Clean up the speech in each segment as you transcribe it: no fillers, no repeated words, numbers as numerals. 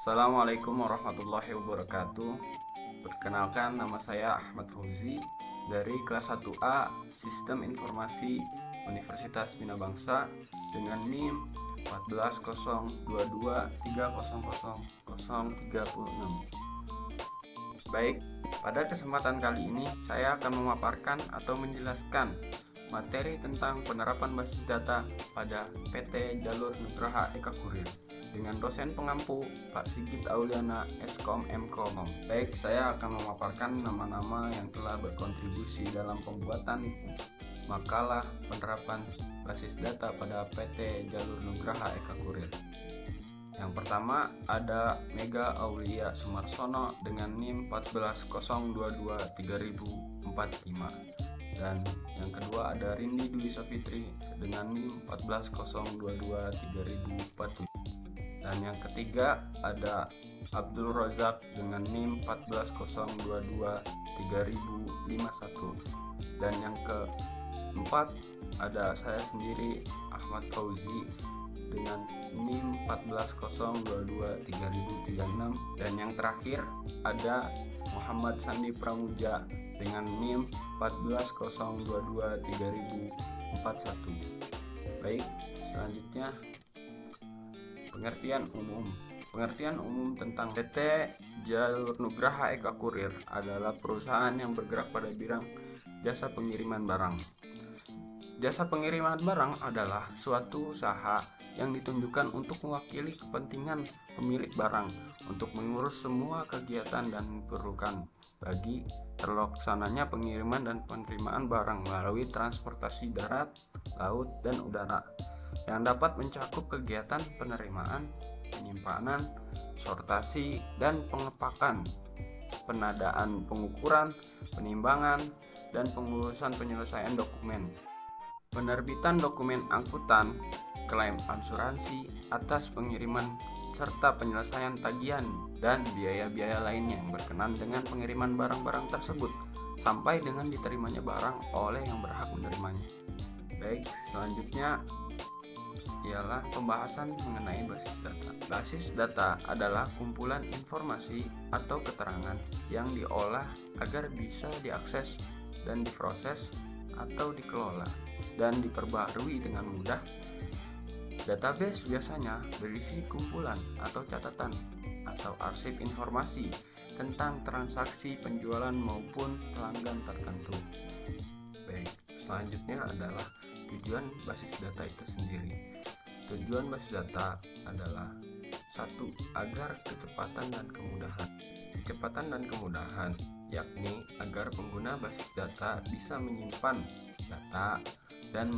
Assalamualaikum warahmatullahi wabarakatuh. Perkenalkan, nama saya Ahmad Fauzi dari kelas 1A Sistem Informasi Universitas Bina Bangsa dengan NIM 14023000036. Baik, pada kesempatan kali ini saya akan memaparkan atau menjelaskan materi tentang penerapan basis data pada PT Jalur Nugraha Eka Kurir dengan dosen pengampu Pak Sigit Auliana Eskom Mkom. Baik, saya akan memaparkan nama-nama yang telah berkontribusi dalam pembuatan makalah penerapan basis data pada PT Jalur Nugraha Eka Kurir. Yang pertama ada Mega Aulia Sumarsono dengan NIM 140223045, dan yang kedua ada Rindi Dwi Safitri dengan NIM 140223047, dan yang ketiga ada Abdul Razak dengan NIM 140223051, dan yang keempat ada saya sendiri Ahmad Fauzi dengan NIM 140223036, dan yang terakhir ada Muhammad Sandi Pramuja dengan NIM 140223041. Baik, selanjutnya pengertian umum. Pengertian umum tentang PT Jalur Nugraha Eka Kurir adalah perusahaan yang bergerak pada bidang jasa pengiriman barang. Jasa pengiriman barang adalah suatu usaha yang ditunjukkan untuk mewakili kepentingan pemilik barang untuk mengurus semua kegiatan dan diperlukan bagi terlaksananya pengiriman dan penerimaan barang melalui transportasi darat, laut, dan udara, yang dapat mencakup kegiatan penerimaan, penyimpanan, sortasi, dan pengepakan, penadaan, pengukuran, penimbangan, dan pengurusan penyelesaian dokumen, penerbitan dokumen angkutan, klaim asuransi atas pengiriman, serta penyelesaian tagihan dan biaya-biaya lainnya yang berkenaan dengan pengiriman barang-barang tersebut sampai dengan diterimanya barang oleh yang berhak menerimanya. Baik, selanjutnya ialah pembahasan mengenai basis data. Basis data adalah kumpulan informasi atau keterangan yang diolah agar bisa diakses dan diproses atau dikelola dan diperbarui dengan mudah. Database biasanya berisi kumpulan atau catatan atau arsip informasi tentang transaksi penjualan maupun pelanggan tertentu. Baik, selanjutnya adalah tujuan basis data itu sendiri. Tujuan basis data adalah 1. Agar kecepatan dan kemudahan. Kecepatan dan kemudahan yakni agar pengguna basis data bisa menyimpan data dan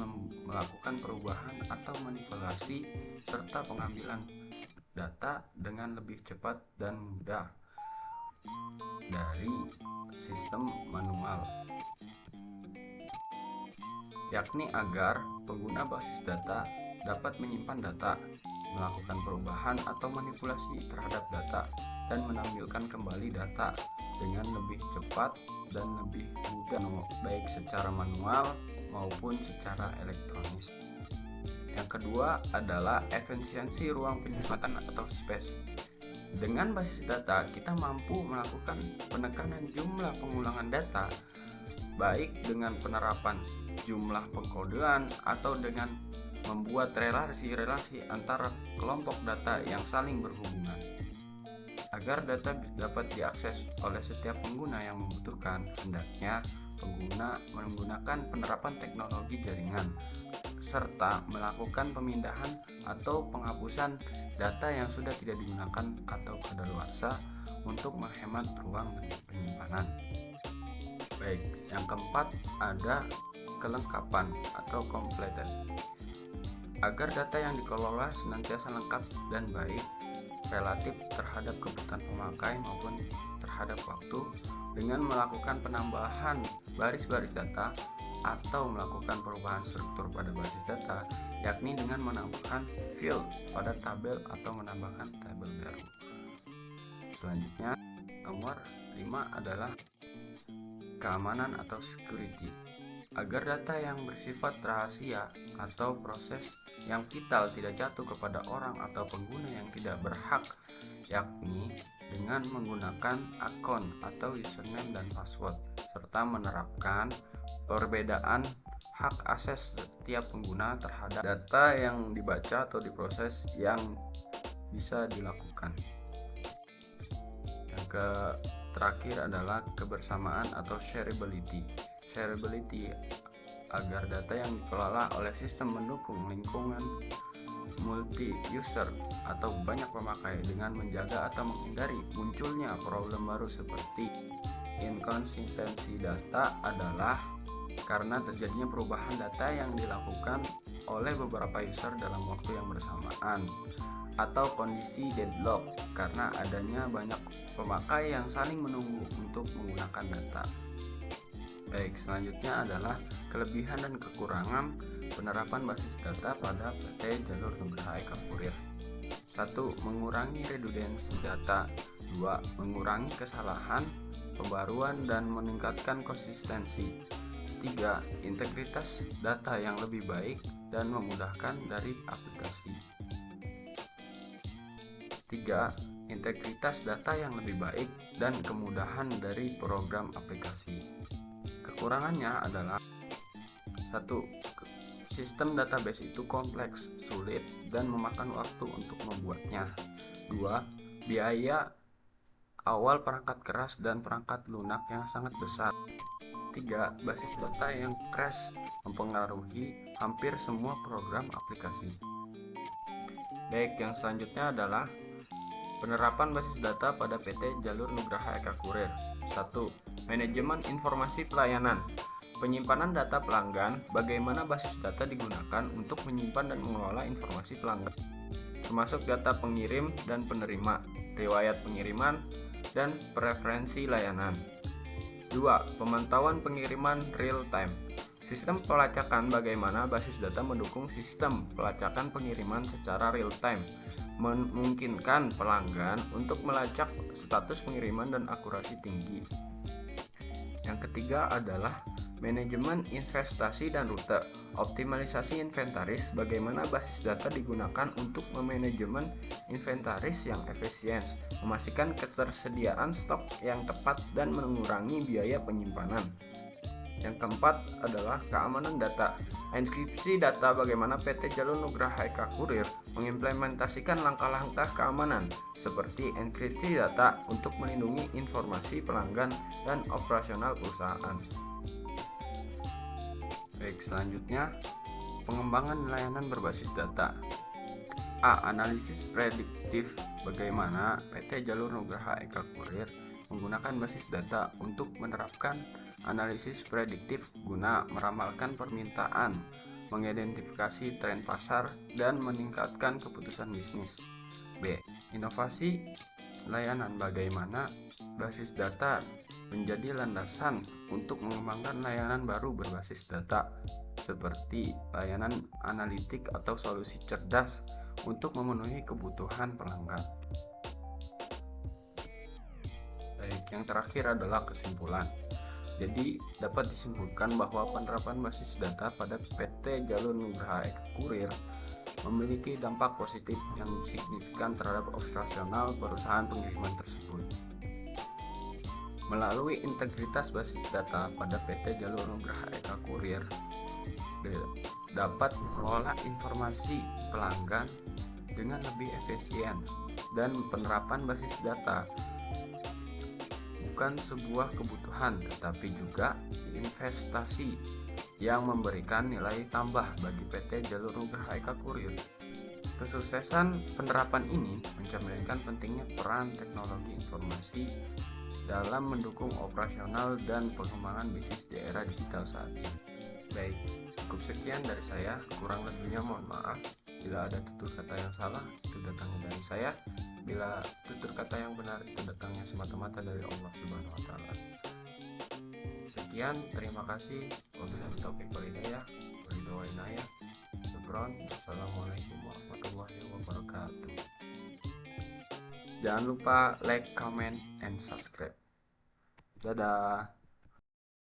melakukan perubahan atau manipulasi serta pengambilan data dengan lebih cepat dan mudah dari sistem manual. Yakni agar pengguna basis data dapat menyimpan data, melakukan perubahan atau manipulasi terhadap data, dan menampilkan kembali data dengan lebih cepat dan lebih mudah, baik secara manual maupun secara elektronis. Yang kedua adalah efisiensi ruang penyimpanan atau space. Dengan basis data, kita mampu melakukan penekanan jumlah pengulangan data, baik dengan penerapan jumlah pengkodean atau dengan membuat relasi-relasi antara kelompok data yang saling berhubungan. Agar data dapat diakses oleh setiap pengguna yang membutuhkan, hendaknya pengguna menggunakan penerapan teknologi jaringan serta melakukan pemindahan atau penghapusan data yang sudah tidak digunakan atau kadaluarsa untuk menghemat ruang penyimpanan. Baik, yang keempat ada kelengkapan atau completed. Agar data yang dikelola senantiasa lengkap dan baik relatif terhadap kebutuhan pemakai maupun terhadap waktu, dengan melakukan penambahan baris-baris data atau melakukan perubahan struktur pada basis data, yakni dengan menambahkan field pada tabel atau menambahkan tabel baru. Selanjutnya, nomor 5 adalah keamanan atau security. Agar data yang bersifat rahasia atau proses yang vital tidak jatuh kepada orang atau pengguna yang tidak berhak yakni dengan menggunakan akun atau username dan password, serta menerapkan perbedaan hak akses setiap pengguna terhadap data yang dibaca atau diproses yang bisa dilakukan. Yang terakhir adalah kebersamaan atau shareability. Shareability agar data yang dikelola oleh sistem mendukung lingkungan multi-user atau banyak pemakai dengan menjaga atau menghindari munculnya problem baru seperti inkonsistensi data adalah karena terjadinya perubahan data yang dilakukan oleh beberapa user dalam waktu yang bersamaan, atau kondisi deadlock karena adanya banyak pemakai yang saling menunggu untuk menggunakan data. Baik, selanjutnya adalah kelebihan dan kekurangan penerapan basis data pada PT Jalur Nugraha Eka Kurir. 1. Mengurangi redundansi data. 2. Mengurangi kesalahan, pembaruan dan meningkatkan konsistensi. 3. Integritas data yang lebih baik dan memudahkan dari aplikasi. 3. Integritas data yang lebih baik dan kemudahan dari program aplikasi. Kekurangannya adalah 1. Sistem database itu kompleks, sulit, dan memakan waktu untuk membuatnya. 2. Biaya awal perangkat keras dan perangkat lunak yang sangat besar. 3. Basis data yang crash mempengaruhi hampir semua program aplikasi. Baik, yang selanjutnya adalah penerapan basis data pada PT Jalur Nugraha Eka Kurir. 1. Manajemen informasi pelayanan. Penyimpanan data pelanggan. Bagaimana basis data digunakan untuk menyimpan dan mengelola informasi pelanggan, termasuk data pengirim dan penerima, riwayat pengiriman, dan preferensi layanan. 2. Pemantauan pengiriman real time. Sistem pelacakan. Bagaimana basis data mendukung sistem pelacakan pengiriman secara real time, memungkinkan pelanggan untuk melacak status pengiriman dan akurasi tinggi. Yang ketiga adalah manajemen investasi dan rute. Optimalisasi inventaris. Bagaimana basis data digunakan untuk memanajemen inventaris yang efisien, memastikan ketersediaan stok yang tepat dan mengurangi biaya penyimpanan. Yang keempat adalah keamanan data. Enkripsi data. Bagaimana PT Jalur Nugraha Eka Kurir mengimplementasikan langkah-langkah keamanan seperti enkripsi data untuk melindungi informasi pelanggan dan operasional perusahaan. Baik, selanjutnya pengembangan layanan berbasis data. A. Analisis prediktif. Bagaimana PT Jalur Nugraha Eka Kurir menggunakan basis data untuk menerapkan analisis prediktif guna meramalkan permintaan, mengidentifikasi tren pasar, dan meningkatkan keputusan bisnis. B. Inovasi layanan. Bagaimana basis data menjadi landasan untuk mengembangkan layanan baru berbasis data, seperti layanan analitik atau solusi cerdas untuk memenuhi kebutuhan pelanggan. Baik, yang terakhir adalah kesimpulan. Jadi dapat disimpulkan bahwa penerapan basis data pada PT Jalur Nugraha Eka Kurir memiliki dampak positif yang signifikan terhadap operasional perusahaan pengiriman tersebut. Melalui integritas basis data pada PT Jalur Nugraha Eka Kurir dapat mengelola informasi pelanggan dengan lebih efisien, dan penerapan basis data bukan sebuah kebutuhan tetapi juga investasi yang memberikan nilai tambah bagi PT Jalur Nugraha Eka Kurir. Kesuksesan penerapan ini mencerminkan pentingnya peran teknologi informasi dalam mendukung operasional dan pengembangan bisnis di era digital saat ini. Baik, cukup sekian dari saya, kurang lebihnya mohon maaf. Bila ada tutur kata yang salah, itu datangnya dari saya. Bila tutur kata yang benar, itu datangnya semata-mata dari Allah Subhanahu wa Ta'ala. Sekian, terima kasih. Wabillahi taufiq wal hidayah. Syukron. Assalamualaikum warahmatullahi wabarakatuh. Jangan lupa like, comment, and subscribe. Dadah.